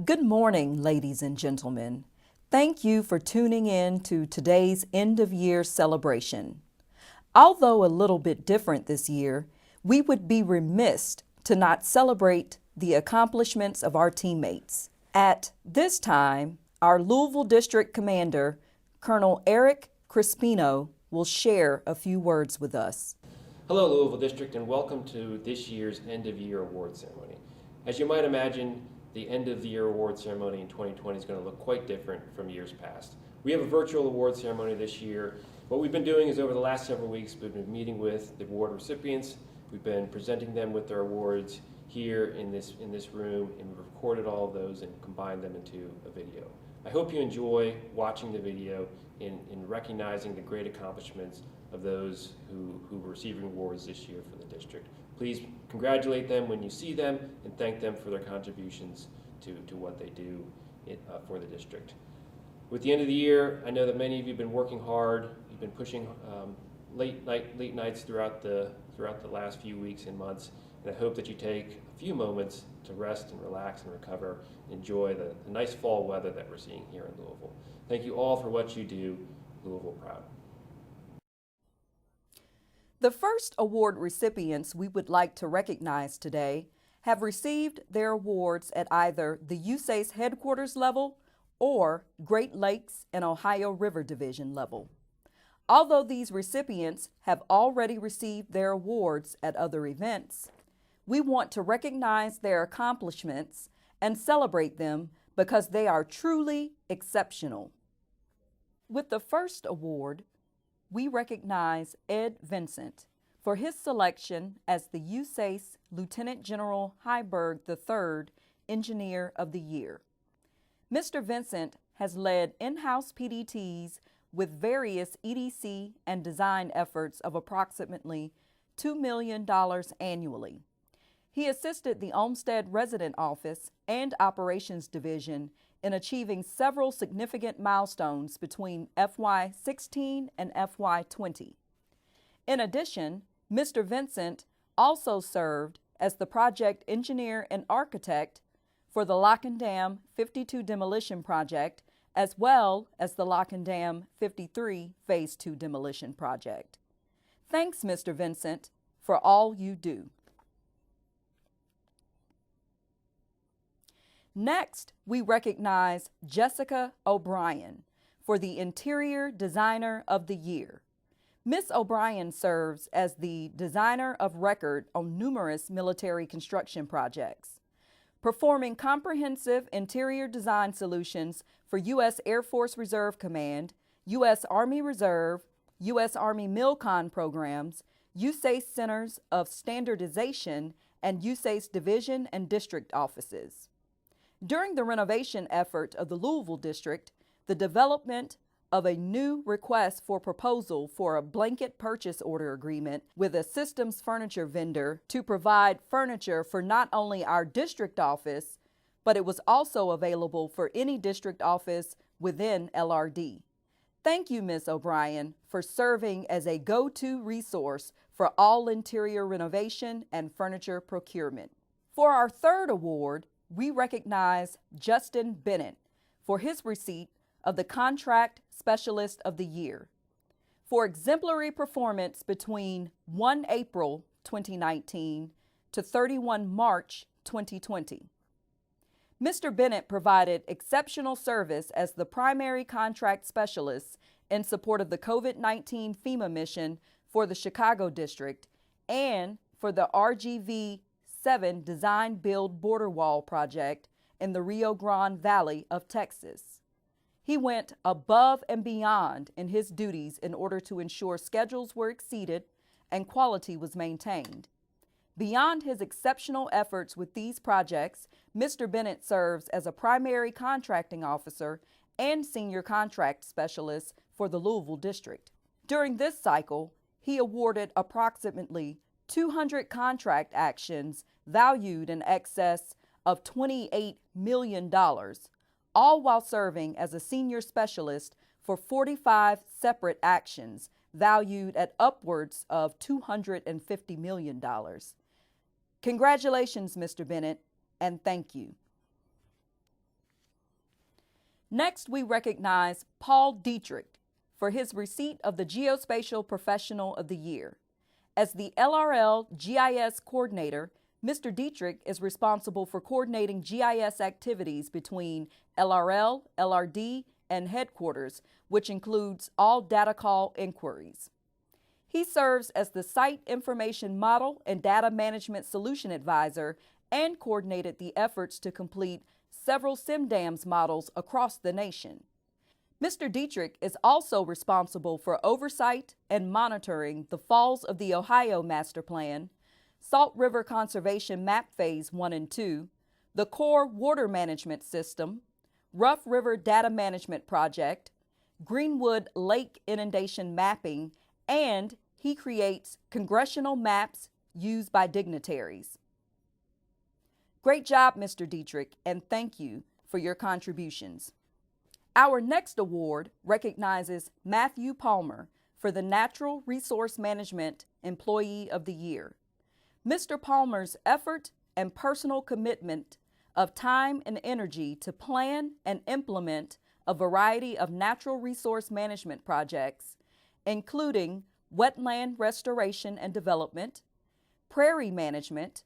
Good morning, ladies and gentlemen. Thank you for tuning in to today's end-of-year celebration. Although a little bit different this year, we would be remiss to not celebrate the accomplishments of our teammates. At this time, our Louisville District Commander, Colonel Eric Crispino, will share a few words with us. Hello, Louisville District, and welcome to this year's end-of-year award ceremony. As you might imagine, the end-of-the-year award ceremony in 2020 is going to look quite different from years past. We have a virtual award ceremony this year. What we've been doing is over the last several weeks, we've been meeting with the award recipients. We've been presenting them with their awards here in this room, and we've recorded all of those and combined them into a video. I hope you enjoy watching the video in recognizing the great accomplishments of those who were receiving awards this year for the district. Please congratulate them when you see them and thank them for their contributions to what they do for the district. With the end of the year, I know that many of you have been working hard. You've been pushing late nights throughout the last few weeks and months, and I hope that you take a few moments to rest and relax and recover, enjoy the nice fall weather that we're seeing here in Louisville. Thank you all for what you do. Louisville proud. The first award recipients we would like to recognize today have received their awards at either the USACE headquarters level or Great Lakes and Ohio River Division level. Although these recipients have already received their awards at other events, we want to recognize their accomplishments and celebrate them because they are truly exceptional. With the first award, we recognize Ed Vincent for his selection as the USACE Lieutenant General Heiberg III Engineer of the Year. Mr. Vincent has led in-house PDTs with various EDC and design efforts of approximately $2 million annually. He assisted the Olmsted Resident Office and Operations Division in achieving several significant milestones between FY2016 and FY2020. In addition, Mr. Vincent also served as the project engineer and architect for the Lock and Dam 52 demolition project, as well as the Lock and Dam 53 Phase 2 demolition project. Thanks, Mr. Vincent, for all you do. Next, we recognize Jessica O'Brien for the Interior Designer of the Year. Ms. O'Brien serves as the designer of record on numerous military construction projects, performing comprehensive interior design solutions for U.S. Air Force Reserve Command, U.S. Army Reserve, U.S. Army MILCON programs, USACE Centers of Standardization, and USACE Division and District offices. During the renovation effort of the Louisville District, the development of a new request for proposal for a blanket purchase order agreement with a systems furniture vendor to provide furniture for not only our district office, but it was also available for any district office within LRD. Thank you, Ms. O'Brien, for serving as a go-to resource for all interior renovation and furniture procurement. For our third award, we recognize Justin Bennett for his receipt of the Contract Specialist of the Year for exemplary performance between 1 April 2019 to 31 March 2020. Mr. Bennett provided exceptional service as the primary contract specialist in support of the COVID-19 FEMA mission for the Chicago District and for the RGV 7 Design Build Border Wall project in the Rio Grande Valley of Texas. He went above and beyond in his duties in order to ensure schedules were exceeded and quality was maintained. Beyond his exceptional efforts with these projects, Mr. Bennett serves as a primary contracting officer and senior contract specialist for the Louisville District. During this cycle, he awarded approximately 200 contract actions valued in excess of $28 million, all while serving as a senior specialist for 45 separate actions valued at upwards of $250 million. Congratulations, Mr. Bennett, and thank you. Next, we recognize Paul Dietrich for his receipt of the Geospatial Professional of the Year. As the LRL GIS Coordinator, Mr. Dietrich is responsible for coordinating GIS activities between LRL, LRD, and headquarters, which includes all data call inquiries. He serves as the Site Information Model and Data Management Solution Advisor and coordinated the efforts to complete several SIMDAMS models across the nation. Mr. Dietrich is also responsible for oversight and monitoring the Falls of the Ohio Master Plan, Salt River Conservation Map Phase 1 and 2, the Core Water Management System, Rough River Data Management Project, Greenwood Lake Inundation Mapping, and he creates congressional maps used by dignitaries. Great job, Mr. Dietrich, and thank you for your contributions. Our next award recognizes Matthew Palmer for the Natural Resource Management Employee of the Year. Mr. Palmer's effort and personal commitment of time and energy to plan and implement a variety of natural resource management projects, including wetland restoration and development, prairie management,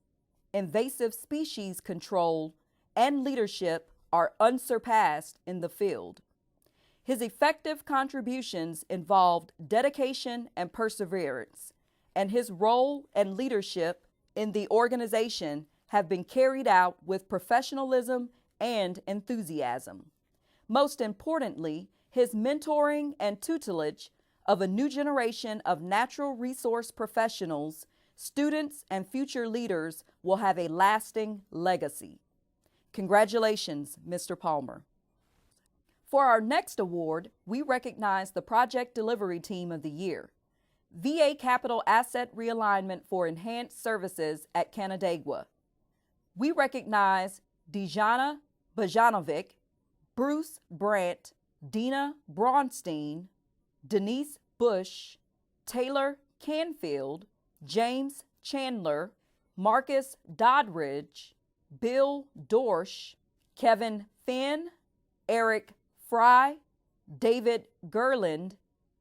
invasive species control, and leadership are unsurpassed in the field. His effective contributions involved dedication and perseverance, and his role and leadership in the organization have been carried out with professionalism and enthusiasm. Most importantly, his mentoring and tutelage of a new generation of natural resource professionals, students, and future leaders will have a lasting legacy. Congratulations, Mr. Palmer. For our next award, we recognize the Project Delivery Team of the Year, VA Capital Asset Realignment for Enhanced Services at Canandaigua. We recognize Dejana Bajanovic, Bruce Brandt, Dina Braunstein, Denise Bush, Taylor Canfield, James Chandler, Marcus Doddridge, Bill Dorsch, Kevin Finn, Eric Fry, David Gerland,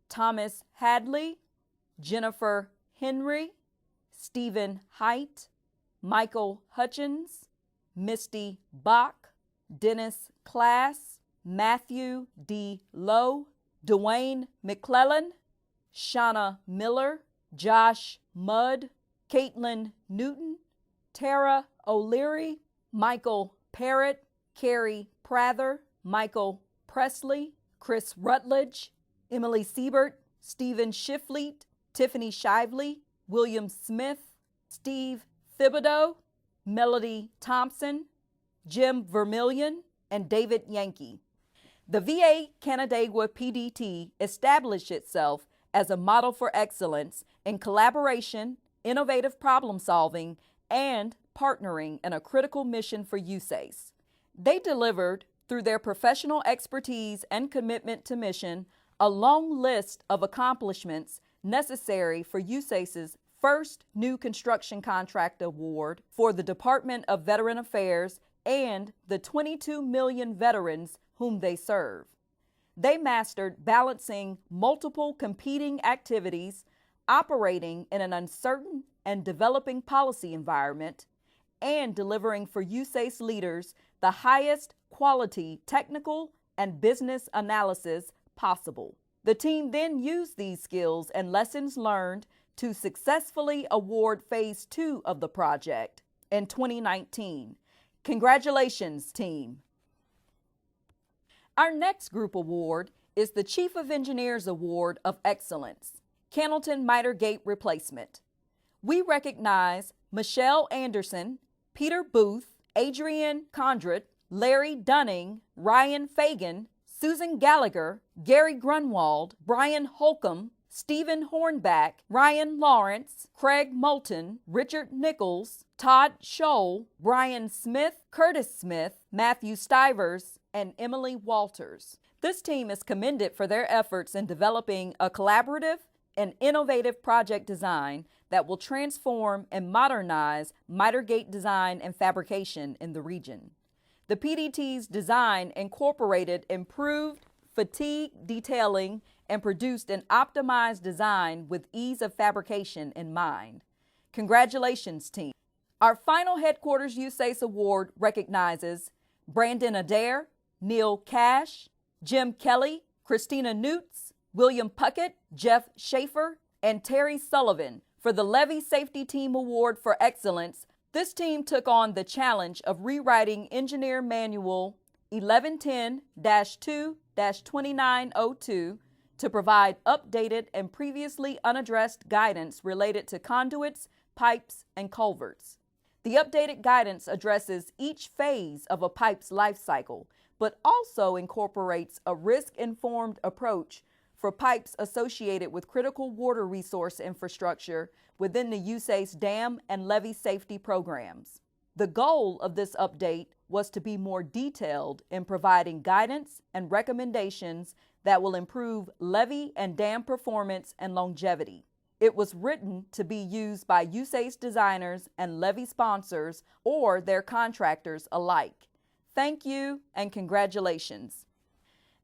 Thomas Hadley, Jennifer Henry, Stephen Height, Michael Hutchins, Misty Bach, Dennis Class, Matthew D. Lowe, Dwayne McClellan, Shauna Miller, Josh Mudd, Caitlin Newton, Tara O'Leary, Michael Parrott, Carrie Prather, Michael Presley, Chris Rutledge, Emily Siebert, Stephen Shifley, Tiffany Shively, William Smith, Steve Thibodeau, Melody Thompson, Jim Vermillion, and David Yankee. The VA Canandaigua PDT established itself as a model for excellence in collaboration, innovative problem solving, and partnering in a critical mission for USACE. They delivered, through their professional expertise and commitment to mission, a long list of accomplishments necessary for USACE's first new construction contract award for the Department of Veteran Affairs and the 22 million veterans whom they serve. They mastered balancing multiple competing activities, operating in an uncertain and developing policy environment, and delivering for USACE leaders the highest quality technical and business analysis possible. The team then used these skills and lessons learned to successfully award Phase 2 of the project in 2019. Congratulations, team. Our next group award is the Chief of Engineers Award of Excellence, Cannleton Miter Gate Replacement. We recognize Michelle Anderson, Peter Booth, Adrian Condrit, Larry Dunning, Ryan Fagan, Susan Gallagher, Gary Grunwald, Brian Holcomb, Stephen Hornback, Ryan Lawrence, Craig Moulton, Richard Nichols, Todd Scholl, Brian Smith, Curtis Smith, Matthew Stivers, and Emily Walters. This team is commended for their efforts in developing a collaborative and innovative project design that will transform and modernize miter gate design and fabrication in the region. The PDT's design incorporated improved fatigue detailing and produced an optimized design with ease of fabrication in mind. Congratulations, team. Our final Headquarters USACE Award recognizes Brandon Adair, Neil Cash, Jim Kelly, Christina Newts, William Puckett, Jeff Schaefer, and Terry Sullivan for the Levee Safety Team Award for Excellence. This team took on the challenge of rewriting Engineer Manual 1110-2-2902 to provide updated and previously unaddressed guidance related to conduits, pipes, and culverts. The updated guidance addresses each phase of a pipe's life cycle, but also incorporates a risk-informed approach for pipes associated with critical water resource infrastructure within the USACE dam and levee safety programs. The goal of this update was to be more detailed in providing guidance and recommendations that will improve levee and dam performance and longevity. It was written to be used by USACE designers and levee sponsors or their contractors alike. Thank you and congratulations.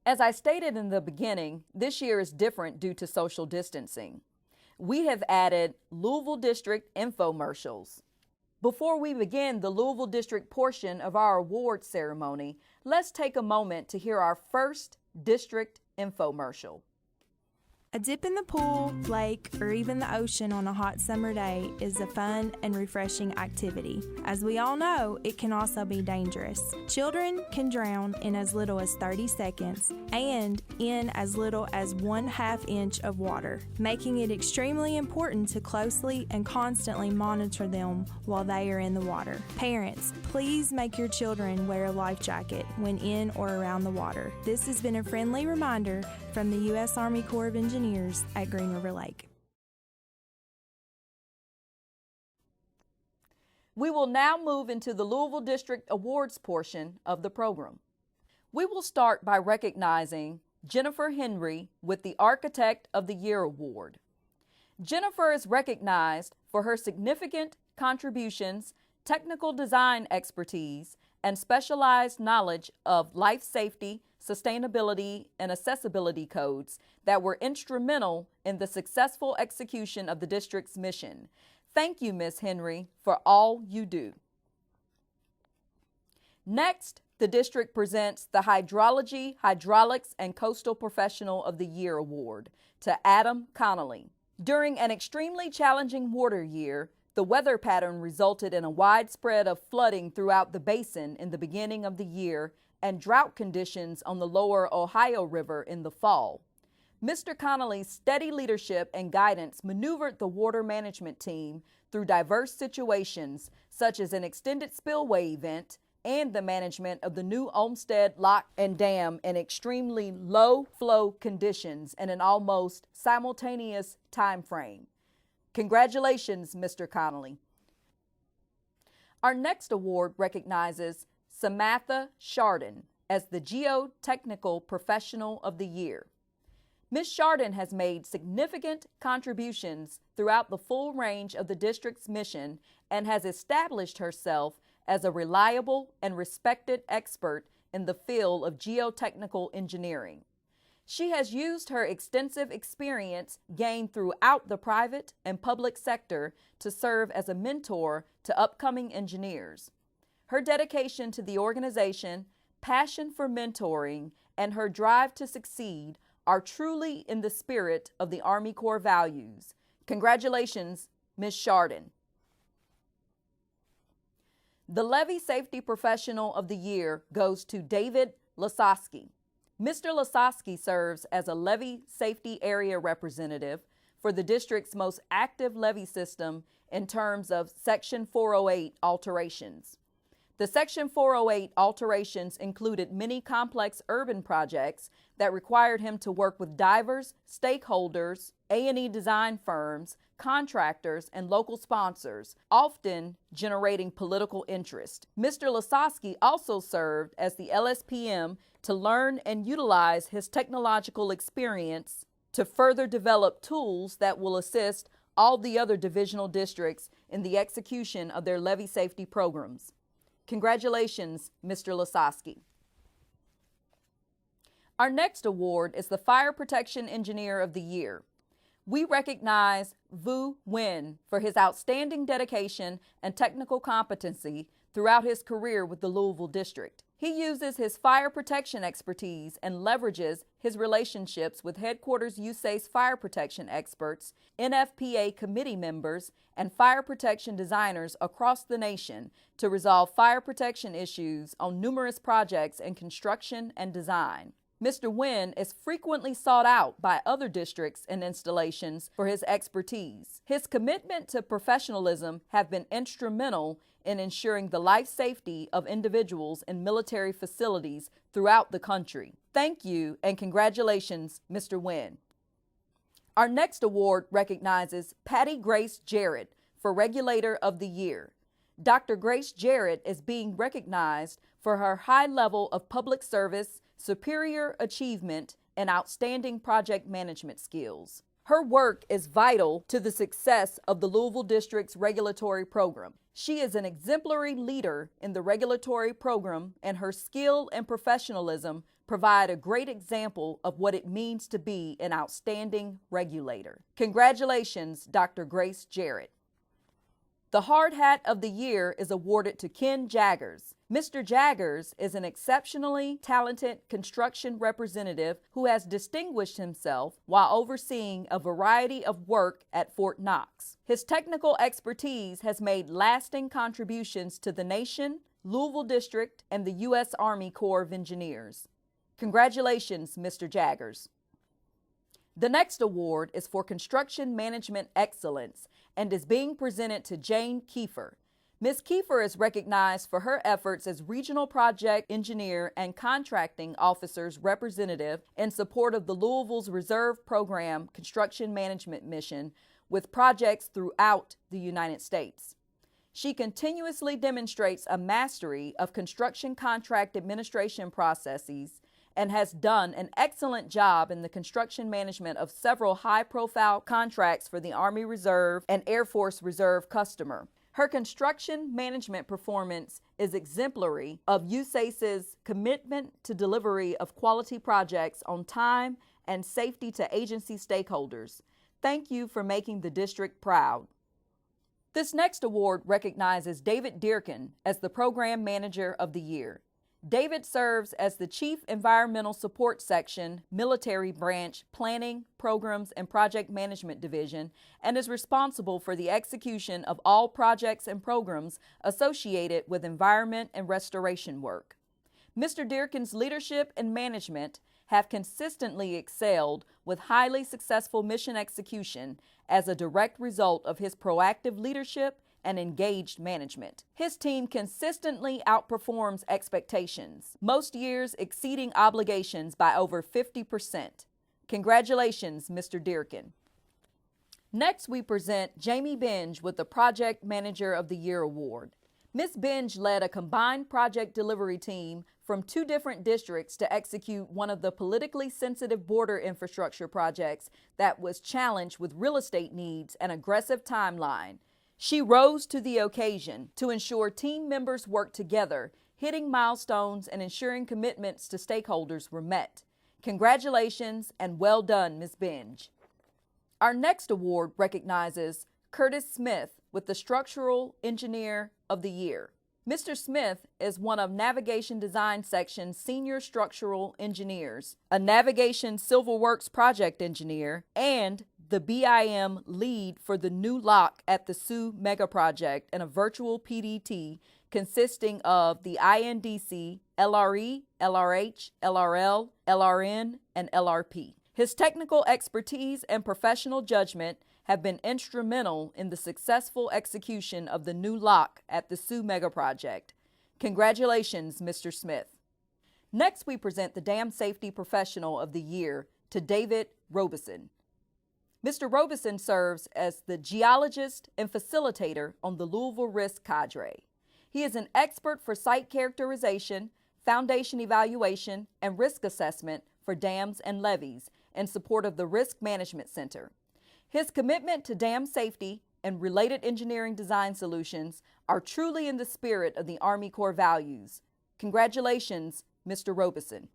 As I stated in the beginning, this year is different due to social distancing. We have added Louisville District infomercials. Before we begin the Louisville District portion of our award ceremony, let's take a moment to hear our first district infomercial. A dip in the pool, lake, or even the ocean on a hot summer day is a fun and refreshing activity. As we all know, it can also be dangerous. Children can drown in as little as 30 seconds and in as little as 1/2 inch of water, making it extremely important to closely and constantly monitor them while they are in the water. Parents, please make your children wear a life jacket when in or around the water. This has been a friendly reminder from the U.S. Army Corps of Engineers at Green River Lake. We will now move into the Louisville District Awards portion of the program. We will start by recognizing Jennifer Henry with the Architect of the Year Award. Jennifer is recognized for her significant contributions, technical design expertise, and specialized knowledge of life safety, sustainability, and accessibility codes that were instrumental in the successful execution of the district's mission. Thank you, Ms. Henry, for all you do. Next, the district presents the Hydrology, Hydraulics, and Coastal Professional of the Year Award to Adam Connolly. During an extremely challenging water year, the weather pattern resulted in a widespread of flooding throughout the basin in the beginning of the year and drought conditions on the lower Ohio River in the fall. Mr. Connolly's steady leadership and guidance maneuvered the water management team through diverse situations, such as an extended spillway event and the management of the new Olmsted Lock and Dam in extremely low flow conditions in an almost simultaneous time frame. Congratulations, Mr. Connolly. Our next award recognizes Samantha Chardon as the Geotechnical Professional of the Year. Ms. Chardon has made significant contributions throughout the full range of the district's mission and has established herself as a reliable and respected expert in the field of geotechnical engineering. She has used her extensive experience gained throughout the private and public sector to serve as a mentor to upcoming engineers. Her dedication to the organization, passion for mentoring, and her drive to succeed are truly in the spirit of the Army Corps values. Congratulations, Ms. Chardon. The Levee Safety Professional of the Year goes to David Lasowski. Mr. Lasowski serves as a levee safety area representative for the district's most active levee system in terms of Section 408 alterations. The Section 408 alterations included many complex urban projects that required him to work with divers, stakeholders, A&E design firms, contractors, and local sponsors, often generating political interest. Mr. Lasowski also served as the LSPM to learn and utilize his technological experience to further develop tools that will assist all the other divisional districts in the execution of their levee safety programs. Congratulations, Mr. Lasowski. Our next award is the Fire Protection Engineer of the Year. We recognize Vu Nguyen for his outstanding dedication and technical competency throughout his career with the Louisville District. He uses his fire protection expertise and leverages his relationships with Headquarters USACE fire protection experts, NFPA committee members, and fire protection designers across the nation to resolve fire protection issues on numerous projects in construction and design. Mr. Nguyen is frequently sought out by other districts and installations for his expertise. His commitment to professionalism have been instrumental in ensuring the life safety of individuals in military facilities throughout the country. Thank you and congratulations, Mr. Nguyen. Our next award recognizes Patty Grace Jarrett for Regulator of the Year. Dr. Grace Jarrett is being recognized for her high level of public service, superior achievement, and outstanding project management skills. Her work is vital to the success of the Louisville District's regulatory program. She is an exemplary leader in the regulatory program, and her skill and professionalism provide a great example of what it means to be an outstanding regulator. Congratulations, Dr. Grace Jarrett. The Hard Hat of the Year is awarded to Ken Jaggers. Mr. Jaggers is an exceptionally talented construction representative who has distinguished himself while overseeing a variety of work at Fort Knox. His technical expertise has made lasting contributions to the nation, Louisville District, and the U.S. Army Corps of Engineers. Congratulations, Mr. Jaggers. The next award is for Construction Management Excellence and is being presented to Jane Kiefer. Ms. Kiefer is recognized for her efforts as Regional Project Engineer and Contracting Officer's Representative in support of the Louisville's Reserve Program Construction Management Mission with projects throughout the United States. She continuously demonstrates a mastery of construction contract administration processes and has done an excellent job in the construction management of several high-profile contracts for the Army Reserve and Air Force Reserve customer. Her construction management performance is exemplary of USACE's commitment to delivery of quality projects on time and safety to agency stakeholders. Thank you for making the district proud. This next award recognizes David Dearkin as the Program Manager of the Year. David serves as the Chief Environmental Support Section, Military Branch, Planning, Programs, and Project Management Division, and is responsible for the execution of all projects and programs associated with environment and restoration work. Mr. Dearkin's leadership and management have consistently excelled with highly successful mission execution as a direct result of his proactive leadership and engaged management. His team consistently outperforms expectations, most years exceeding obligations by over 50%. Congratulations, Mr. Dearkin. Next, we present Jamie Benge with the Project Manager of the Year Award. Ms. Benge led a combined project delivery team from 2 different districts to execute one of the politically sensitive border infrastructure projects that was challenged with real estate needs and aggressive timeline. She rose to the occasion to ensure team members worked together, hitting milestones and ensuring commitments to stakeholders were met. Congratulations and well done, Ms. Benge. Our next award recognizes Curtis Smith with the Structural Engineer of the Year. Mr. Smith is one of Navigation Design Section's senior structural engineers, a Navigation Civil Works project engineer, and the BIM lead for the new lock at the Sioux Mega Project and a virtual PDT consisting of the INDC, LRE, LRH, LRL, LRN, and LRP. His technical expertise and professional judgment have been instrumental in the successful execution of the new lock at the Sioux Mega Project. Congratulations, Mr. Smith. Next, we present the Dam Safety Professional of the Year to David Robeson. Mr. Robeson serves as the geologist and facilitator on the Louisville Risk Cadre. He is an expert for site characterization, foundation evaluation, and risk assessment for dams and levees in support of the Risk Management Center. His commitment to dam safety, and related engineering design solutions are truly in the spirit of the Army Corps values. Congratulations, Mr. Robeson.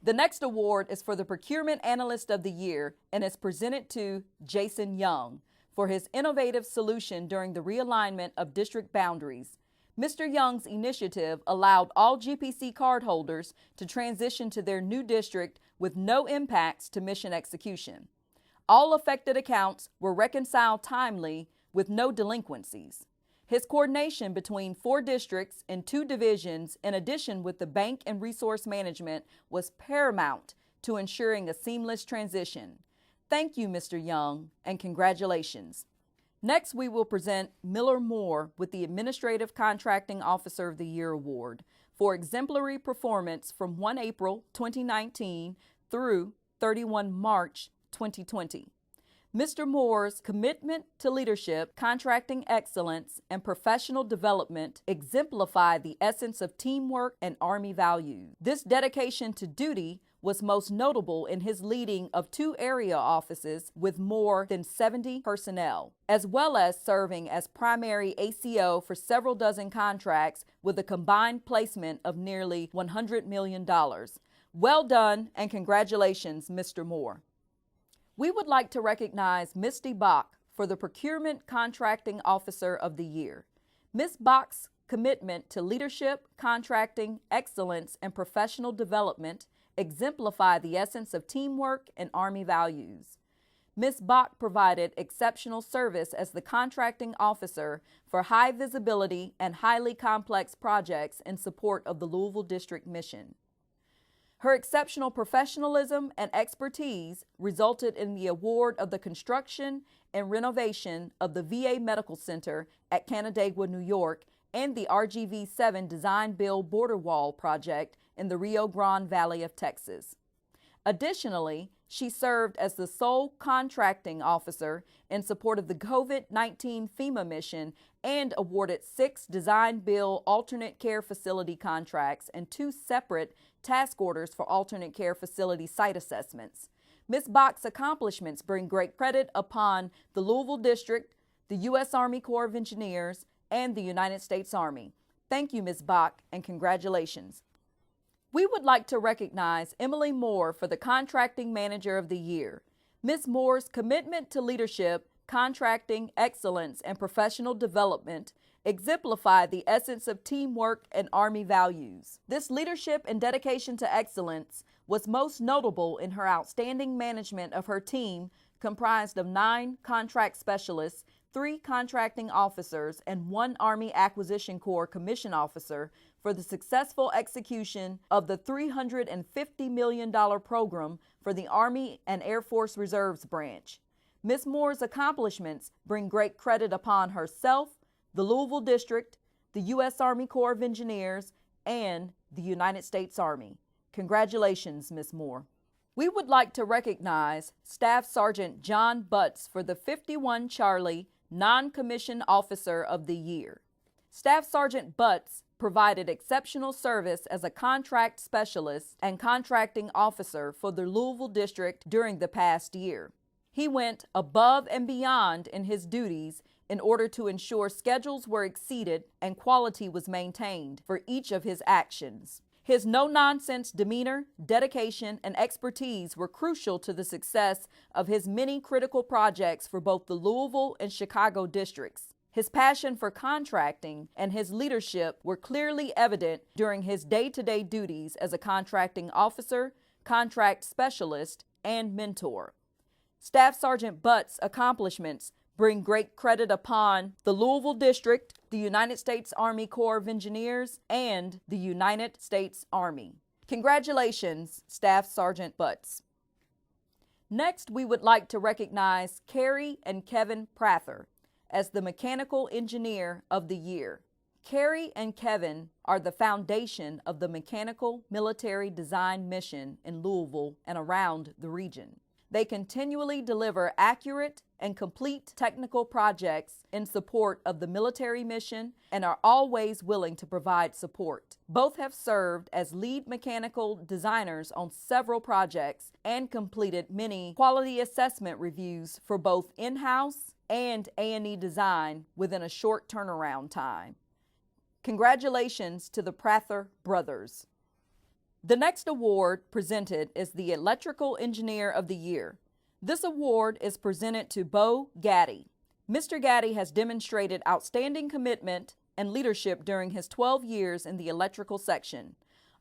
The next award is for the Procurement Analyst of the Year and is presented to Jason Young for his innovative solution during the realignment of district boundaries. Mr. Young's initiative allowed all GPC cardholders to transition to their new district with no impacts to mission execution. All affected accounts were reconciled timely with no delinquencies. His coordination between 4 districts and 2 divisions, in addition with the bank and resource management, was paramount to ensuring a seamless transition. Thank you, Mr. Young, and congratulations. Next, we will present Miller Moore with the Administrative Contracting Officer of the Year Award for exemplary performance from 1 April 2019 through 31 March 2020. Mr. Moore's commitment to leadership, contracting excellence, and professional development exemplify the essence of teamwork and Army values. This dedication to duty was most notable in his leading of 2 area offices with more than 70 personnel, as well as serving as primary ACO for several dozen contracts with a combined placement of nearly $100 million. Well done, and congratulations, Mr. Moore. We would like to recognize Misty Bach for the Procurement Contracting Officer of the Year. Ms. Bach's commitment to leadership, contracting, excellence, and professional development exemplify the essence of teamwork and Army values. Ms. Bach provided exceptional service as the contracting officer for high visibility and highly complex projects in support of the Louisville District mission. Her exceptional professionalism and expertise resulted in the award of the construction and renovation of the VA Medical Center at Canandaigua, New York, and the RGV-7 Design-Build Border Wall project in the Rio Grande Valley of Texas. Additionally, she served as the sole contracting officer in support of the COVID-19 FEMA mission and awarded 6 design-build alternate care facility contracts and 2 separate task orders for alternate care facility site assessments. Ms. Bach's accomplishments bring great credit upon the Louisville District, the U.S. Army Corps of Engineers, and the United States Army. Thank you, Ms. Bach, and congratulations. We would like to recognize Emily Moore for the Contracting Manager of the Year. Ms. Moore's commitment to leadership, contracting, excellence, and professional development exemplify the essence of teamwork and Army values. This leadership and dedication to excellence was most notable in her outstanding management of her team, comprised of 9 contract specialists, 3 contracting officers, and 1 Army Acquisition Corps commission officer for the successful execution of the $350 million program for the Army and Air Force Reserves branch. Ms. Moore's accomplishments bring great credit upon herself, the Louisville District, the U.S. Army Corps of Engineers, and the United States Army. Congratulations, Ms. Moore. We would like to recognize Staff Sergeant John Butts for the 51 Charlie Non-Commissioned Officer of the Year. Staff Sergeant Butts provided exceptional service as a contract specialist and contracting officer for the Louisville District during the past year. He went above and beyond in his duties in order to ensure schedules were exceeded and quality was maintained for each of his actions. His no-nonsense demeanor, dedication, and expertise were crucial to the success of his many critical projects for both the Louisville and Chicago districts. His passion for contracting and his leadership were clearly evident during his day-to-day duties as a contracting officer, contract specialist, and mentor. Staff Sergeant Butts' accomplishments bring great credit upon the Louisville District, the United States Army Corps of Engineers, and the United States Army. Congratulations, Staff Sergeant Butts. Next, we would like to recognize Carrie and Kevin Prather as the Mechanical Engineer of the Year. Carrie and Kevin are the foundation of the mechanical military design mission in Louisville and around the region. They continually deliver accurate and complete technical projects in support of the military mission and are always willing to provide support. Both have served as lead mechanical designers on several projects and completed many quality assessment reviews for both in-house and A&E design within a short turnaround time. Congratulations to the Prather brothers. The next award presented is the Electrical Engineer of the Year. This award is presented to Bo Gaddy. Mr. Gaddy has demonstrated outstanding commitment and leadership during his 12 years in the electrical section.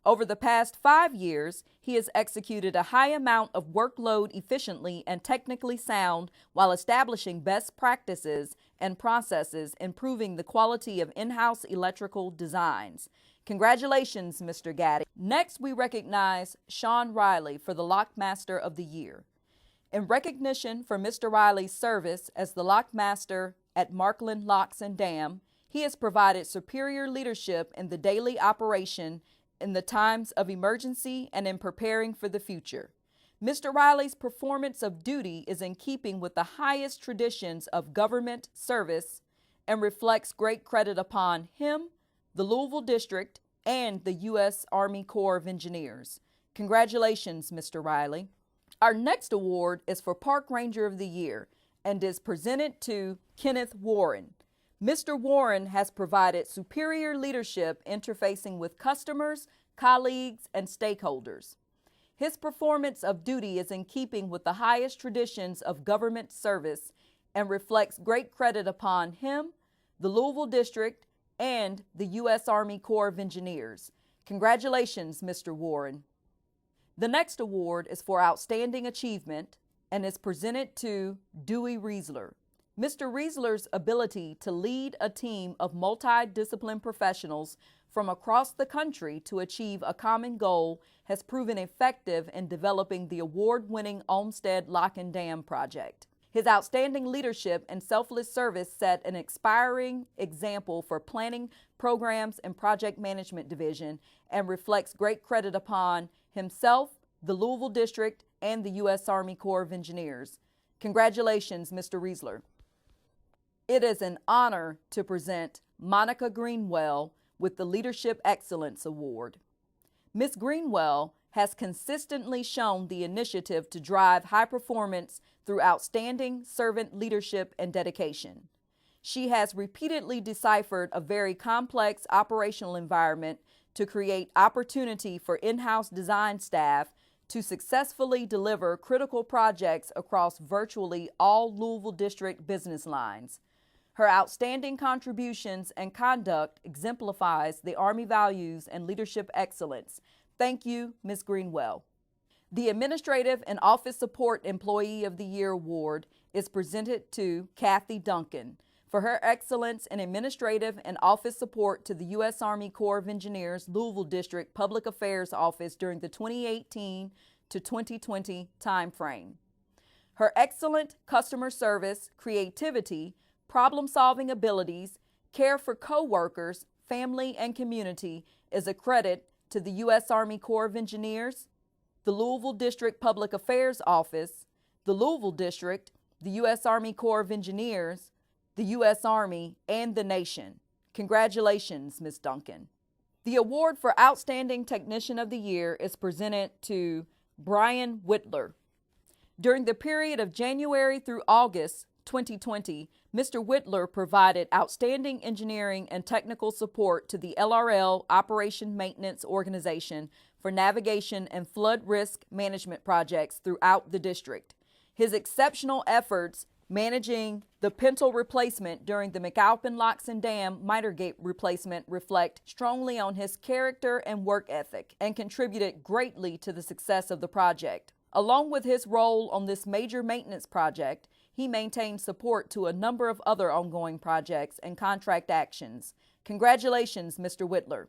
Over the past 5 years, he has executed a high amount of workload efficiently and technically sound while establishing best practices and processes, improving the quality of in-house electrical designs. Congratulations, Mr. Gaddy. Next, we recognize Sean Riley for the Lockmaster of the Year. In recognition for Mr. Riley's service as the Lockmaster at Markland Locks and Dam, he has provided superior leadership in the daily operation in the times of emergency and in preparing for the future. Mr. Riley's performance of duty is in keeping with the highest traditions of government service and reflects great credit upon him, the Louisville District, and the U.S. Army Corps of Engineers. Congratulations, Mr. Riley. Our next award is for Park Ranger of the Year and is presented to Kenneth Warren. Mr. Warren has provided superior leadership interfacing with customers, colleagues, and stakeholders. His performance of duty is in keeping with the highest traditions of government service and reflects great credit upon him, the Louisville District, and the U.S. Army Corps of Engineers. Congratulations, Mr. Warren. The next award is for Outstanding Achievement and is presented to Dewey Riesler. Mr. Riesler's ability to lead a team of multidisciplinary professionals from across the country to achieve a common goal has proven effective in developing the award-winning Olmsted Lock and Dam project. His outstanding leadership and selfless service set an inspiring example for planning, programs, and project management division and reflects great credit upon himself, the Louisville District, and the U.S. Army Corps of Engineers. Congratulations, Mr. Riesler. It is an honor to present Monica Greenwell with the Leadership Excellence Award. Ms. Greenwell has consistently shown the initiative to drive high performance through outstanding servant leadership and dedication. She has repeatedly deciphered a very complex operational environment to create opportunity for in-house design staff to successfully deliver critical projects across virtually all Louisville District business lines. Her outstanding contributions and conduct exemplifies the Army values and leadership excellence. Thank you, Ms. Greenwell. The Administrative and Office Support Employee of the Year Award is presented to Kathy Duncan for her excellence in administrative and office support to the U.S. Army Corps of Engineers Louisville District Public Affairs Office during the 2018 to 2020 timeframe. Her excellent customer service, creativity, problem-solving abilities, care for co-workers, family, and community is a credit to the U.S. Army Corps of Engineers, the Louisville District Public Affairs Office, the Louisville District, the U.S. Army Corps of Engineers, the U.S. Army, and the nation. Congratulations, Ms. Duncan. The award for Outstanding Technician of the Year is presented to Brian Whitler. During the period of January through August 2020, Mr. Whitler provided outstanding engineering and technical support to the LRL Operation Maintenance Organization for navigation and flood risk management projects throughout the district. His exceptional efforts managing the pintle replacement during the McAlpin Locks and Dam miter gate replacement reflect strongly on his character and work ethic and contributed greatly to the success of the project. Along with his role on this major maintenance project, he maintained support to a number of other ongoing projects and contract actions. Congratulations, Mr. Whitler.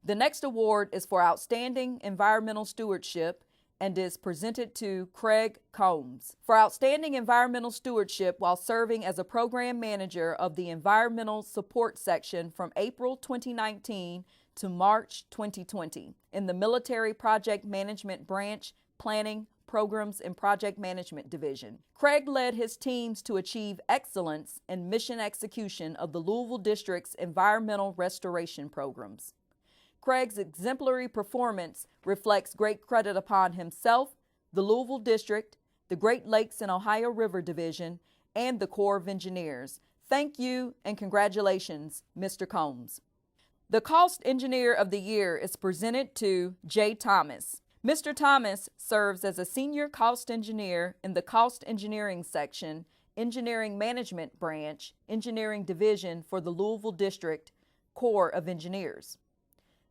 The next award is for Outstanding Environmental Stewardship and is presented to Craig Combs for outstanding environmental stewardship while serving as a program manager of the Environmental Support Section from April 2019 to March 2020 in the Military Project Management Branch, Planning, Programs, and Project Management Division. Craig led his teams to achieve excellence in mission execution of the Louisville District's environmental restoration programs. Craig's exemplary performance reflects great credit upon himself, the Louisville District, the Great Lakes and Ohio River Division, and the Corps of Engineers. Thank you and congratulations, Mr. Combs. The Cost Engineer of the Year is presented to Jay Thomas. Mr. Thomas serves as a Senior Cost Engineer in the Cost Engineering Section, Engineering Management Branch, Engineering Division for the Louisville District, Corps of Engineers.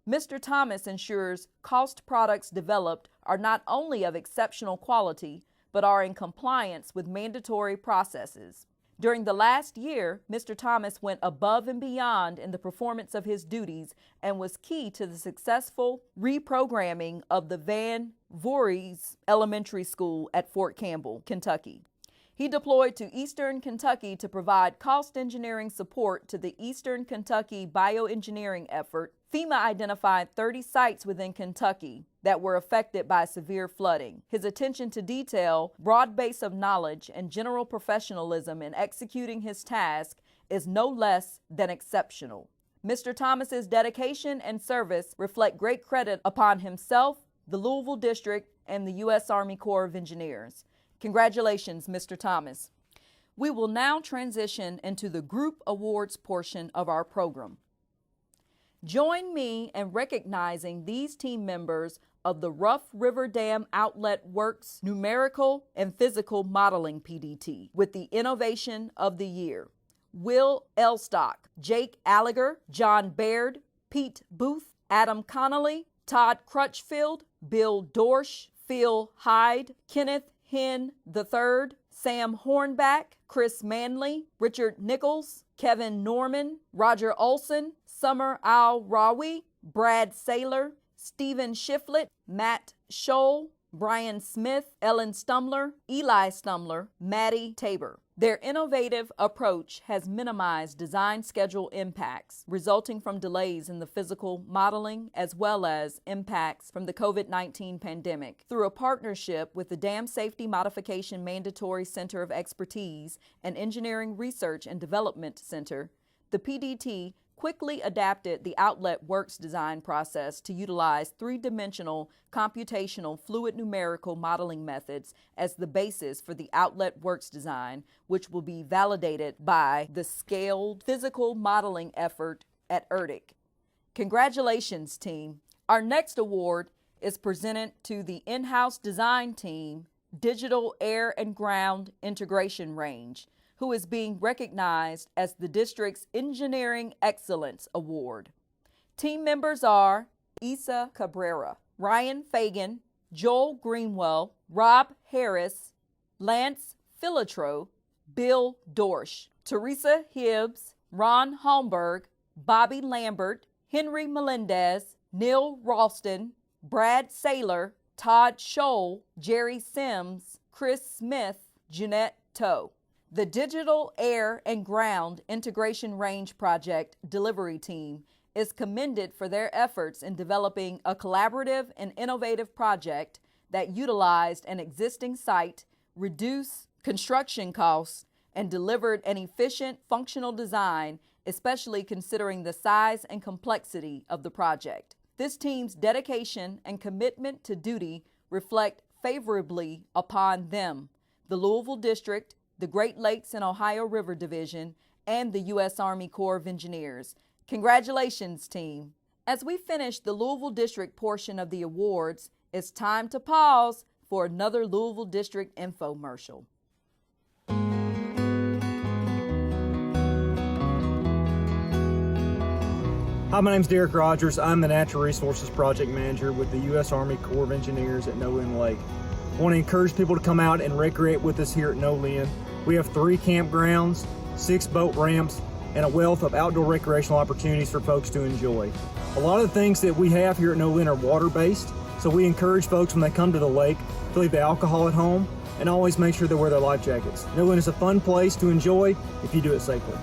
Mr. Thomas ensures cost products developed are not only of exceptional quality, but are in compliance with mandatory processes. During the last year, Mr. Thomas went above and beyond in the performance of his duties and was key to the successful reprogramming of the Van Voorhees Elementary School at Fort Campbell, Kentucky. He deployed to Eastern Kentucky to provide cost engineering support to the Eastern Kentucky bioengineering effort. FEMA identified 30 sites within Kentucky that were affected by severe flooding. His attention to detail, broad base of knowledge, and general professionalism in executing his task is no less than exceptional. Mr. Thomas's dedication and service reflect great credit upon himself, the Louisville District, and the U.S. Army Corps of Engineers. Congratulations, Mr. Thomas. We will now transition into the group awards portion of our program. Join me in recognizing these team members of the Rough River Dam Outlet Works Numerical and Physical Modeling PDT with the Innovation of the Year. Will Elstock, Jake Alliger, John Baird, Pete Booth, Adam Connolly, Todd Crutchfield, Bill Dorsch, Phil Hyde, Kenneth Henn III, Sam Hornback, Chris Manley, Richard Nichols, Kevin Norman, Roger Olson, Summer Al-Rawi, Brad Saylor, Stephen Shiflett, Matt Scholl, Brian Smith, Ellen Stumler, Eli Stumler, Maddie Tabor. Their innovative approach has minimized design schedule impacts resulting from delays in the physical modeling as well as impacts from the COVID-19 pandemic. Through a partnership with the Dam Safety Modification Mandatory Center of Expertise and Engineering Research and Development Center, the PDT quickly adapted the outlet works design process to utilize three-dimensional computational fluid numerical modeling methods as the basis for the outlet works design, which will be validated by the scaled physical modeling effort at ERDIC. Congratulations, team. Our next award is presented to the in-house design team, Digital Air and Ground Integration Range, who is being recognized as the district's Engineering Excellence Award. Team members are Isa Cabrera, Ryan Fagan, Joel Greenwell, Rob Harris, Lance Filatro, Bill Dorsch, Teresa Hibbs, Ron Holmberg, Bobby Lambert, Henry Melendez, Neil Ralston, Brad Saylor, Todd Scholl, Jerry Sims, Chris Smith, Jeanette Toe. The Digital Air and Ground Integration Range Project Delivery Team is commended for their efforts in developing a collaborative and innovative project that utilized an existing site, reduced construction costs, and delivered an efficient, functional design, especially considering the size and complexity of the project. This team's dedication and commitment to duty reflect favorably upon them, the Louisville District, the Great Lakes and Ohio River Division, and the U.S. Army Corps of Engineers. Congratulations, team. As we finish the Louisville District portion of the awards, it's time to pause for another Louisville District infomercial. Hi, my name's Derek Rogers. I'm the Natural Resources Project Manager with the U.S. Army Corps of Engineers at Nolin Lake. I want to encourage people to come out and recreate with us here at Nolin. We have 3 campgrounds, 6 boat ramps, and a wealth of outdoor recreational opportunities for folks to enjoy. A lot of the things that we have here at Nolin are water-based, so we encourage folks when they come to the lake to leave the alcohol at home and always make sure they wear their life jackets. Nolin is a fun place to enjoy if you do it safely.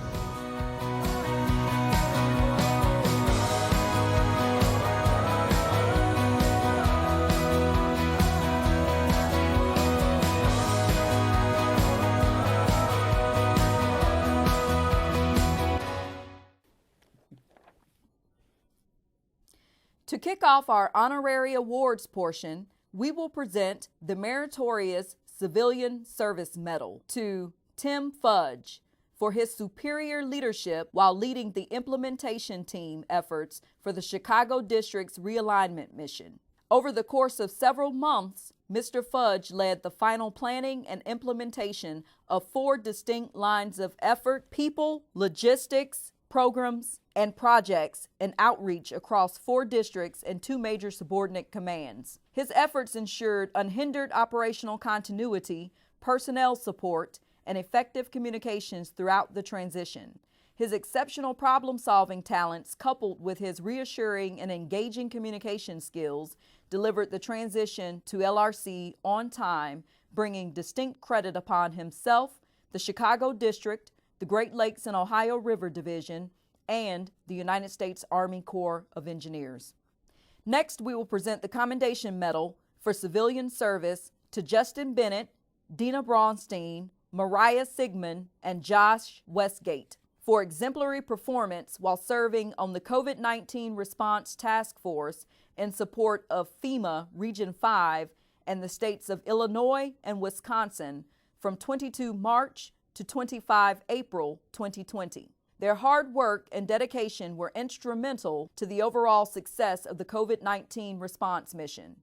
To kick off our honorary awards portion, we will present the Meritorious Civilian Service Medal to Tim Fudge for his superior leadership while leading the implementation team efforts for the Chicago District's realignment mission. Over the course of several months, Mr. Fudge led the final planning and implementation of 4 distinct lines of effort: people, logistics, programs, and projects and outreach across 4 districts and 2 major subordinate commands. His efforts ensured unhindered operational continuity, personnel support, and effective communications throughout the transition. His exceptional problem-solving talents, coupled with his reassuring and engaging communication skills, delivered the transition to LRC on time, bringing distinct credit upon himself, the Chicago District, the Great Lakes and Ohio River Division, and the United States Army Corps of Engineers. Next, we will present the Commendation Medal for Civilian Service to Justin Bennett, Dina Braunstein, Mariah Sigmund, and Josh Westgate for exemplary performance while serving on the COVID-19 Response Task Force in support of FEMA Region 5 and the states of Illinois and Wisconsin from 22 March to 25 April 2020. Their hard work and dedication were instrumental to the overall success of the COVID-19 response mission.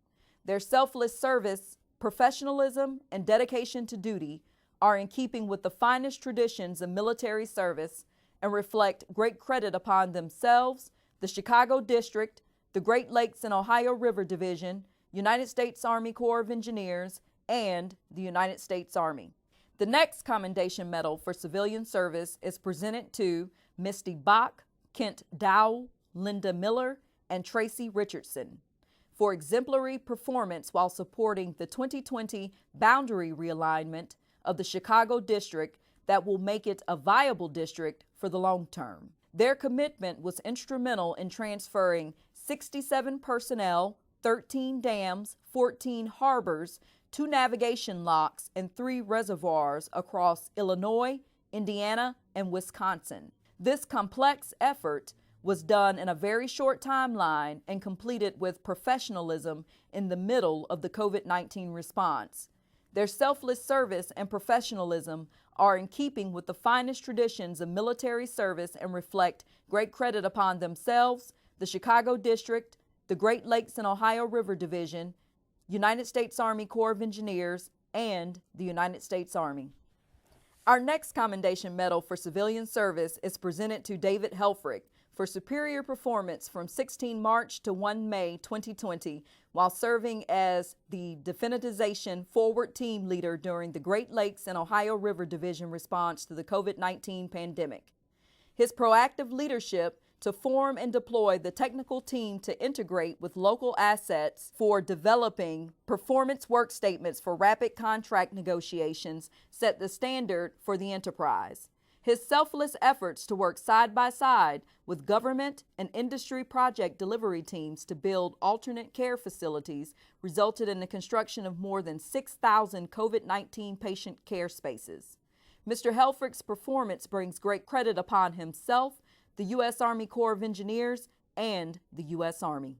Their selfless service, professionalism, and dedication to duty are in keeping with the finest traditions of military service and reflect great credit upon themselves, the Chicago District, the Great Lakes and Ohio River Division, United States Army Corps of Engineers, and the United States Army. The next Commendation Medal for Civilian Service is presented to Misty Bach, Kent Dowell, Linda Miller, and Tracy Richardson for exemplary performance while supporting the 2020 boundary realignment of the Chicago District that will make it a viable district for the long term. Their commitment was instrumental in transferring 67 personnel, 13 dams, 14 harbors, 2 navigation locks, and 3 reservoirs across Illinois, Indiana, and Wisconsin. This complex effort was done in a very short timeline and completed with professionalism in the middle of the COVID-19 response. Their selfless service and professionalism are in keeping with the finest traditions of military service and reflect great credit upon themselves, the Chicago District, the Great Lakes and Ohio River Division, United States Army Corps of Engineers, and the United States Army. Our next Commendation Medal for Civilian Service is presented to David Helfrich for superior performance from 16 March to 1 May 2020 while serving as the definitization forward team leader during the Great Lakes and Ohio River Division response to the COVID-19 pandemic. His proactive leadership to form and deploy the technical team to integrate with local assets for developing performance work statements for rapid contract negotiations set the standard for the enterprise. His selfless efforts to work side by side with government and industry project delivery teams to build alternate care facilities resulted in the construction of more than 6,000 COVID-19 patient care spaces. Mr. Helfrich's performance brings great credit upon himself, the U.S. Army Corps of Engineers, and the U.S. Army.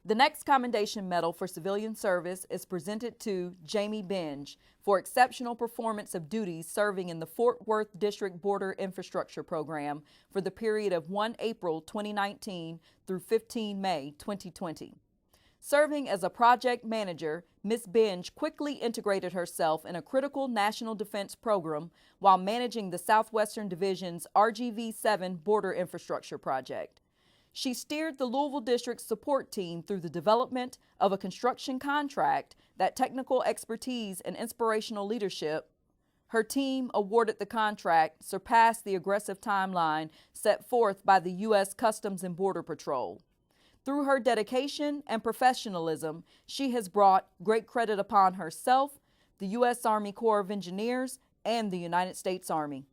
The next Commendation Medal for Civilian Service is presented to Jamie Benge for exceptional performance of duties serving in the Fort Worth District Border Infrastructure Program for the period of 1 April 2019 through 15 May 2020. Serving as a project manager, Ms. Benge quickly integrated herself in a critical national defense program while managing the Southwestern Division's RGV-7 border infrastructure project. She steered the Louisville District support team through the development of a construction contract that technical expertise and inspirational leadership. Her team, awarded the contract, surpassed the aggressive timeline set forth by the U.S. Customs and Border Patrol. Through her dedication and professionalism, she has brought great credit upon herself, the U.S. Army Corps of Engineers, and the United States Army.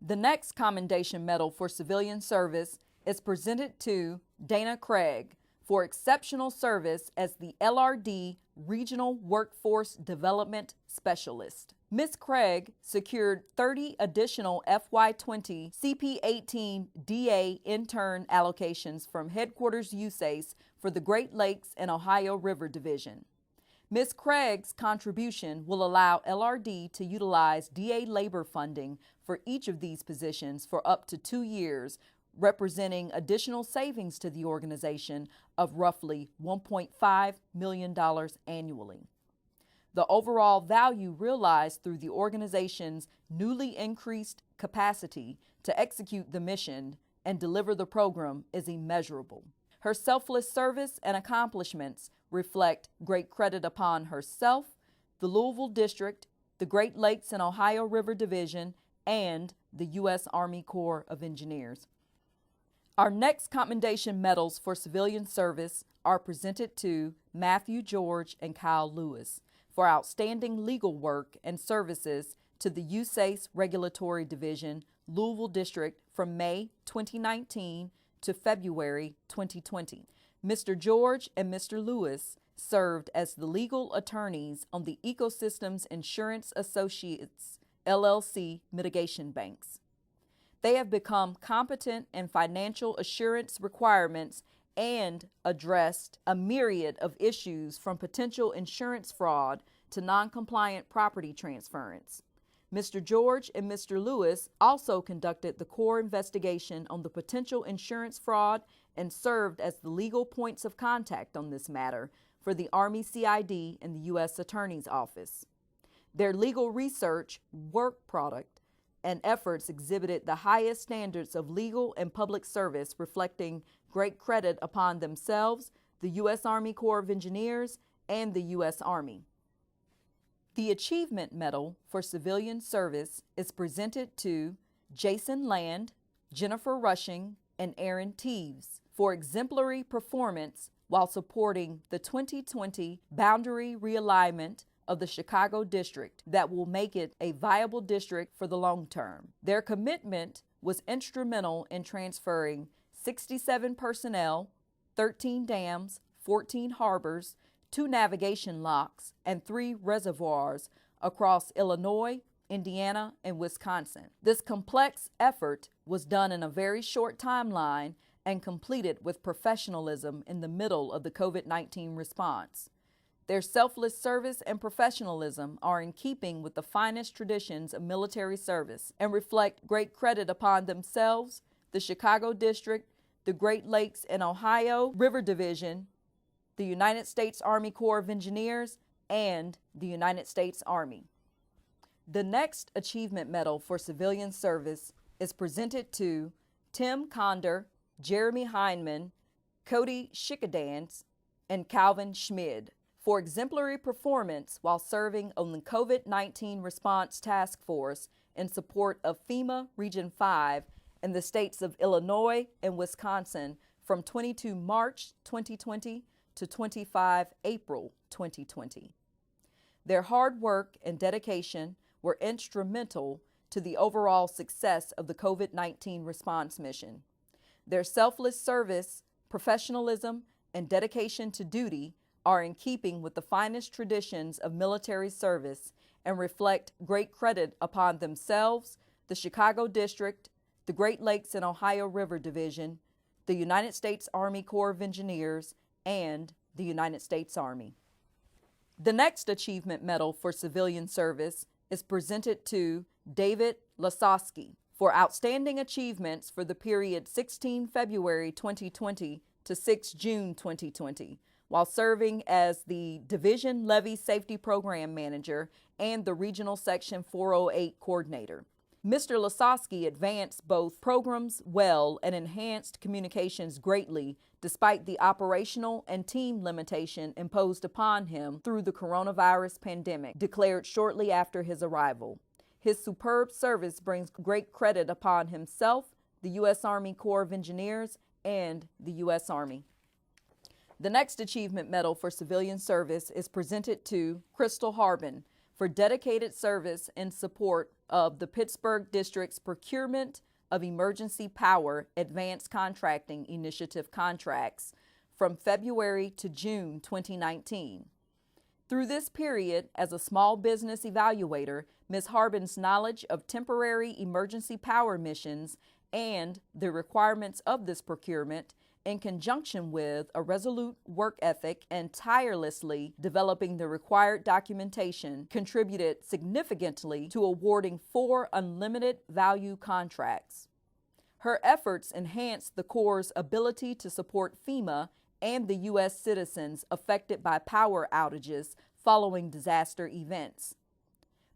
The next Commendation Medal for Civilian Service is presented to Dana Craig for exceptional service as the LRD Regional Workforce Development Specialist. Ms. Craig secured 30 additional FY20 CP18 DA intern allocations from Headquarters USACE for the Great Lakes and Ohio River Division. Ms. Craig's contribution will allow LRD to utilize DA labor funding for each of these positions for up to 2 years, representing additional savings to the organization of roughly $1.5 million annually. The overall value realized through the organization's newly increased capacity to execute the mission and deliver the program is immeasurable. Her selfless service and accomplishments reflect great credit upon herself, the Louisville District, the Great Lakes and Ohio River Division, and the U.S. Army Corps of Engineers. Our next commendation medals for civilian service are presented to Matthew George and Kyle Lewis for outstanding legal work and services to the USACE Regulatory Division, Louisville District from May 2019 to February 2020. Mr. George and Mr. Lewis served as the legal attorneys on the Ecosystems Insurance Associates LLC mitigation banks. They have become competent in financial assurance requirements and addressed a myriad of issues from potential insurance fraud to non-compliant property transference. Mr. George and Mr. Lewis also conducted the core investigation on the potential insurance fraud and served as the legal points of contact on this matter for the Army CID and the U.S. Attorney's Office. Their legal research, work product, and efforts exhibited the highest standards of legal and public service, reflecting great credit upon themselves, the U.S. Army Corps of Engineers, and the U.S. Army. The Achievement Medal for Civilian Service is presented to Jason Land, Jennifer Rushing, and Aaron Teeves for exemplary performance while supporting the 2020 boundary realignment of the Chicago District that will make it a viable district for the long term. Their commitment was instrumental in transferring 67 personnel, 13 dams, 14 harbors, 2 navigation locks, and 3 reservoirs across Illinois, Indiana, and Wisconsin. This complex effort was done in a very short timeline and completed with professionalism in the middle of the COVID-19 response. Their selfless service and professionalism are in keeping with the finest traditions of military service and reflect great credit upon themselves, the Chicago District, the Great Lakes and Ohio River Division, the United States Army Corps of Engineers, and the United States Army. The next Achievement Medal for Civilian Service is presented to Tim Conder, Jeremy Heineman, Cody Schickadance, and Calvin Schmid for exemplary performance while serving on the COVID-19 Response Task Force in support of FEMA Region 5 in the states of Illinois and Wisconsin from 22 March 2020 to 25 April 2020. Their hard work and dedication were instrumental to the overall success of the COVID-19 response mission. Their selfless service, professionalism, and dedication to duty are in keeping with the finest traditions of military service and reflect great credit upon themselves, the Chicago District, the Great Lakes and Ohio River Division, the United States Army Corps of Engineers, and the United States Army. The next Achievement Medal for Civilian Service is presented to David Lasowski for outstanding achievements for the period 16 February 2020 to 6 June 2020, while serving as the Division Levee Safety Program Manager and the Regional Section 408 Coordinator. Mr. Lasowski advanced both programs well and enhanced communications greatly despite the operational and team limitation imposed upon him through the coronavirus pandemic, declared shortly after his arrival. His superb service brings great credit upon himself, the U.S. Army Corps of Engineers, and the U.S. Army. The next Achievement Medal for Civilian Service is presented to Crystal Harbin for dedicated service in support of the Pittsburgh District's procurement of emergency power advanced contracting initiative contracts from February to June 2019. Through this period, as a small business evaluator, Ms. Harbin's knowledge of temporary emergency power missions and the requirements of this procurement in conjunction with a resolute work ethic and tirelessly developing the required documentation, contributed significantly to awarding 4 unlimited value contracts. Her efforts enhanced the Corps' ability to support FEMA and the U.S. citizens affected by power outages following disaster events.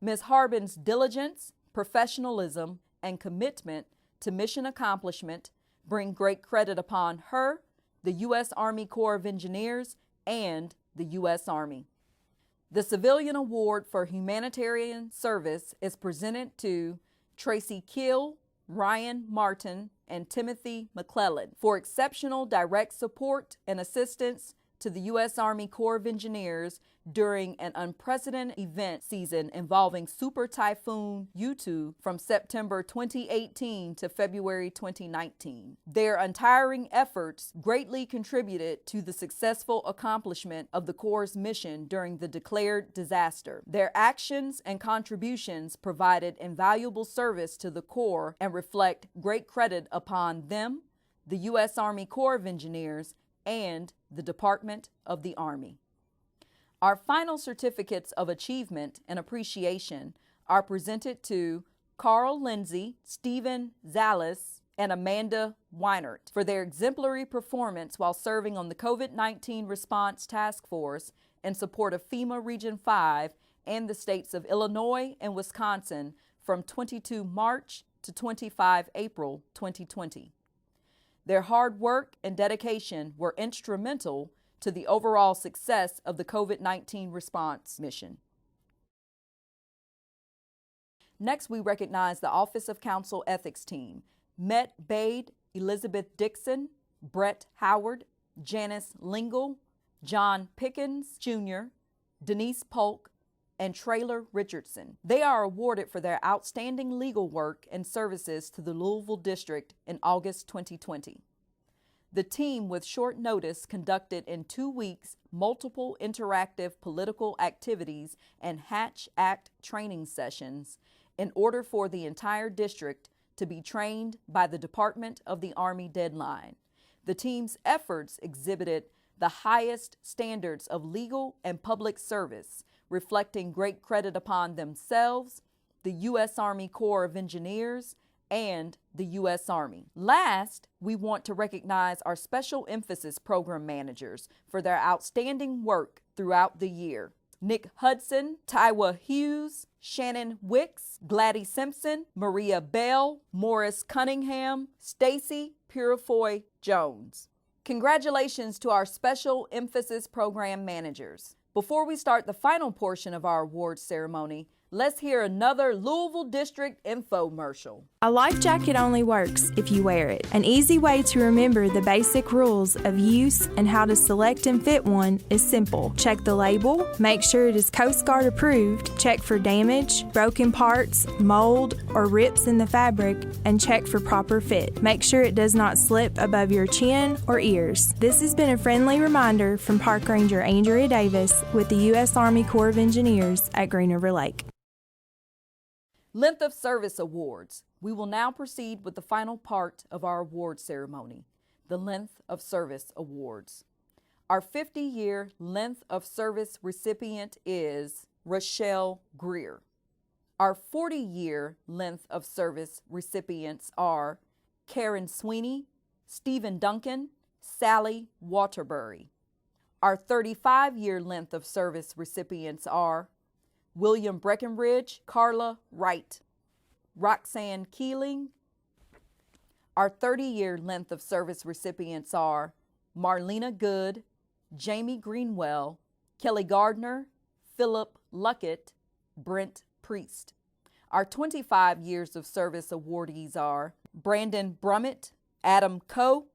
Ms. Harbin's diligence, professionalism, and commitment to mission accomplishment bring great credit upon her, the U.S. Army Corps of Engineers, and the U.S. Army. The Civilian Award for Humanitarian Service is presented to Tracy Kill, Ryan Martin, and Timothy McClellan for exceptional direct support and assistance to the U.S. Army Corps of Engineers during an unprecedented event season involving Super Typhoon U2 from September 2018 to February 2019. Their untiring efforts greatly contributed to the successful accomplishment of the Corps' mission during the declared disaster. Their actions and contributions provided invaluable service to the Corps and reflect great credit upon them, the U.S. Army Corps of Engineers, and the Department of the Army. Our final certificates of achievement and appreciation are presented to Carl Lindsay, Stephen Zales, and Amanda Weinert for their exemplary performance while serving on the COVID-19 Response Task Force in support of FEMA Region 5 and the states of Illinois and Wisconsin from 22 March to 25 April 2020. Their hard work and dedication were instrumental to the overall success of the COVID-19 response mission. Next, we recognize the Office of Counsel Ethics Team, Met Bade, Elizabeth Dixon, Brett Howard, Janice Lingle, John Pickens Jr., Denise Polk, and Traylor Richardson. They are awarded for their outstanding legal work and services to the Louisville District in August 2020. The team, with short notice, conducted in 2 weeks multiple interactive political activities and Hatch Act training sessions in order for the entire district to be trained by the Department of the Army deadline. The team's efforts exhibited the highest standards of legal and public service, reflecting great credit upon themselves, the U.S. Army Corps of Engineers, and the U.S. Army. Last, we want to recognize our Special Emphasis Program Managers for their outstanding work throughout the year. Nick Hudson, Tywa Hughes, Shannon Wicks, Gladys Simpson, Maria Bell, Morris Cunningham, Stacy Purifoy Jones. Congratulations to our Special Emphasis Program Managers. Before we start the final portion of our awards ceremony, let's hear another Louisville District infomercial. A life jacket only works if you wear it. An easy way to remember the basic rules of use and how to select and fit one is simple. Check the label, make sure it is Coast Guard approved, check for damage, broken parts, mold, or rips in the fabric, and check for proper fit. Make sure it does not slip above your chin or ears. This has been a friendly reminder from Park Ranger Andrea Davis with the U.S. Army Corps of Engineers at Green River Lake. Length of Service Awards. We will now proceed with the final part of our award ceremony, the Length of Service Awards. Our 50-year Length of Service recipient is Rochelle Greer. Our 40-year Length of Service recipients are Karen Sweeney, Stephen Duncan, Sally Waterbury. Our 35-year Length of Service recipients are William Breckenridge, Carla Wright, Roxanne Keeling. Our 30-year Length of Service recipients are Marlena Good, Jamie Greenwell, Kelly Gardner, Philip Luckett, Brent Priest. Our 25 years of service awardees are Brandon Brummett, Adam Coe,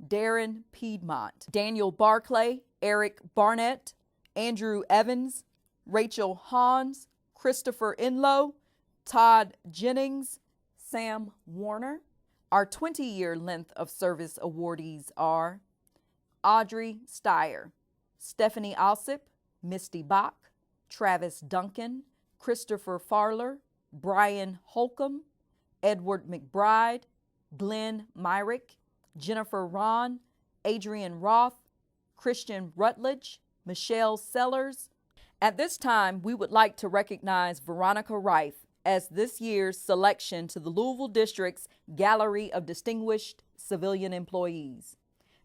Darren Piedmont, Daniel Barclay, Eric Barnett, Andrew Evans, Rachel Hans, Christopher Inlow, Todd Jennings, Sam Warner. Our 20-year Length of Service awardees are Audrey Steyer, Stephanie Alsip, Misty Bach, Travis Duncan, Christopher Farler, Brian Holcomb, Edward McBride, Glenn Myrick, Jennifer Ron, Adrian Roth, Christian Rutledge, Michelle Sellers. At this time, we would like to recognize Veronica Rife as this year's selection to the Louisville District's Gallery of Distinguished Civilian Employees.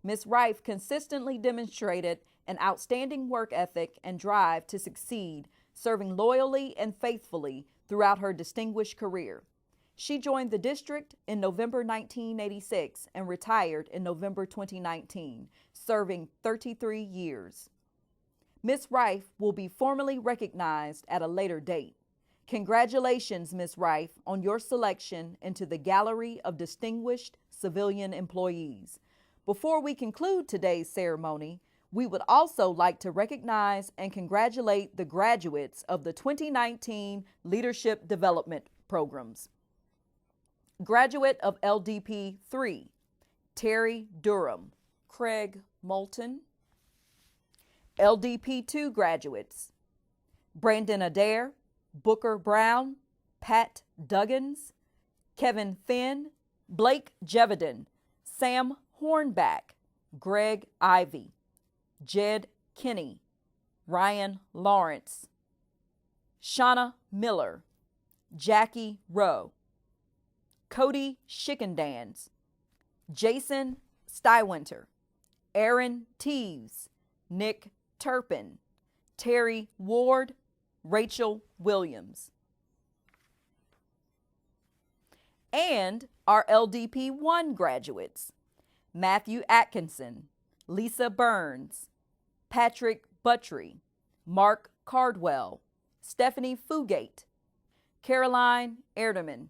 Ms. Rife consistently demonstrated an outstanding work ethic and drive to succeed, serving loyally and faithfully throughout her distinguished career. She joined the district in November 1986 and retired in November 2019, serving 33 years. Ms. Rife will be formally recognized at a later date. Congratulations, Ms. Rife, on your selection into the Gallery of Distinguished Civilian Employees. Before we conclude today's ceremony, we would also like to recognize and congratulate the graduates of the 2019 Leadership Development Programs. Graduate of LDP 3, Terry Durham, Craig Moulton. LDP 2 graduates, Brandon Adair, Booker Brown, Pat Duggins, Kevin Finn, Blake Jevedon, Sam Hornback, Greg Ivy, Jed Kinney, Ryan Lawrence, Shauna Miller, Jackie Rowe, Cody Schickendans, Jason Stywinter, Aaron Teves, Nick Turpin, Terry Ward, Rachel Williams. And our LDP 1 graduates, Matthew Atkinson, Lisa Burns, Patrick Buttry, Mark Cardwell, Stephanie Fugate, Caroline Erdeman,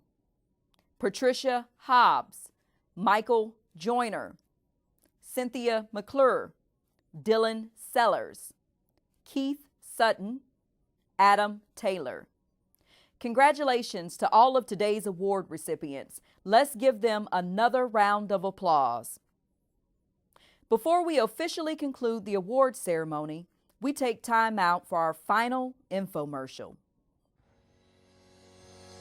Patricia Hobbs, Michael Joyner, Cynthia McClure, Dylan Sellers, Keith Sutton, Adam Taylor. Congratulations to all of today's award recipients. Let's give them another round of applause. Before we officially conclude the award ceremony, we take time out for our final infomercial.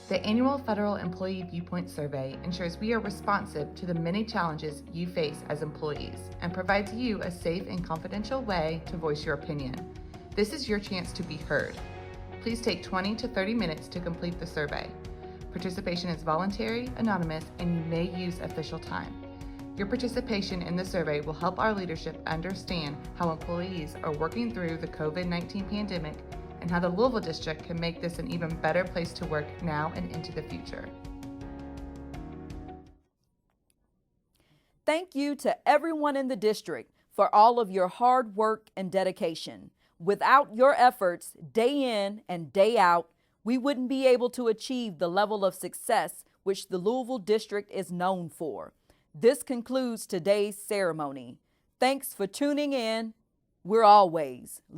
The annual Federal Employee Viewpoint Survey ensures we are responsive to the many challenges you face as employees and provides you a safe and confidential way to voice your opinion. This is your chance to be heard. Please take 20 to 30 minutes to complete the survey. Participation is voluntary, anonymous, and you may use official time. Your participation in the survey will help our leadership understand how employees are working through the COVID-19 pandemic and how the Louisville District can make this an even better place to work now and into the future. Thank you to everyone in the district for all of your hard work and dedication. Without your efforts, day in and day out, we wouldn't be able to achieve the level of success which the Louisville District is known for. This concludes today's ceremony. Thanks for tuning in. We're always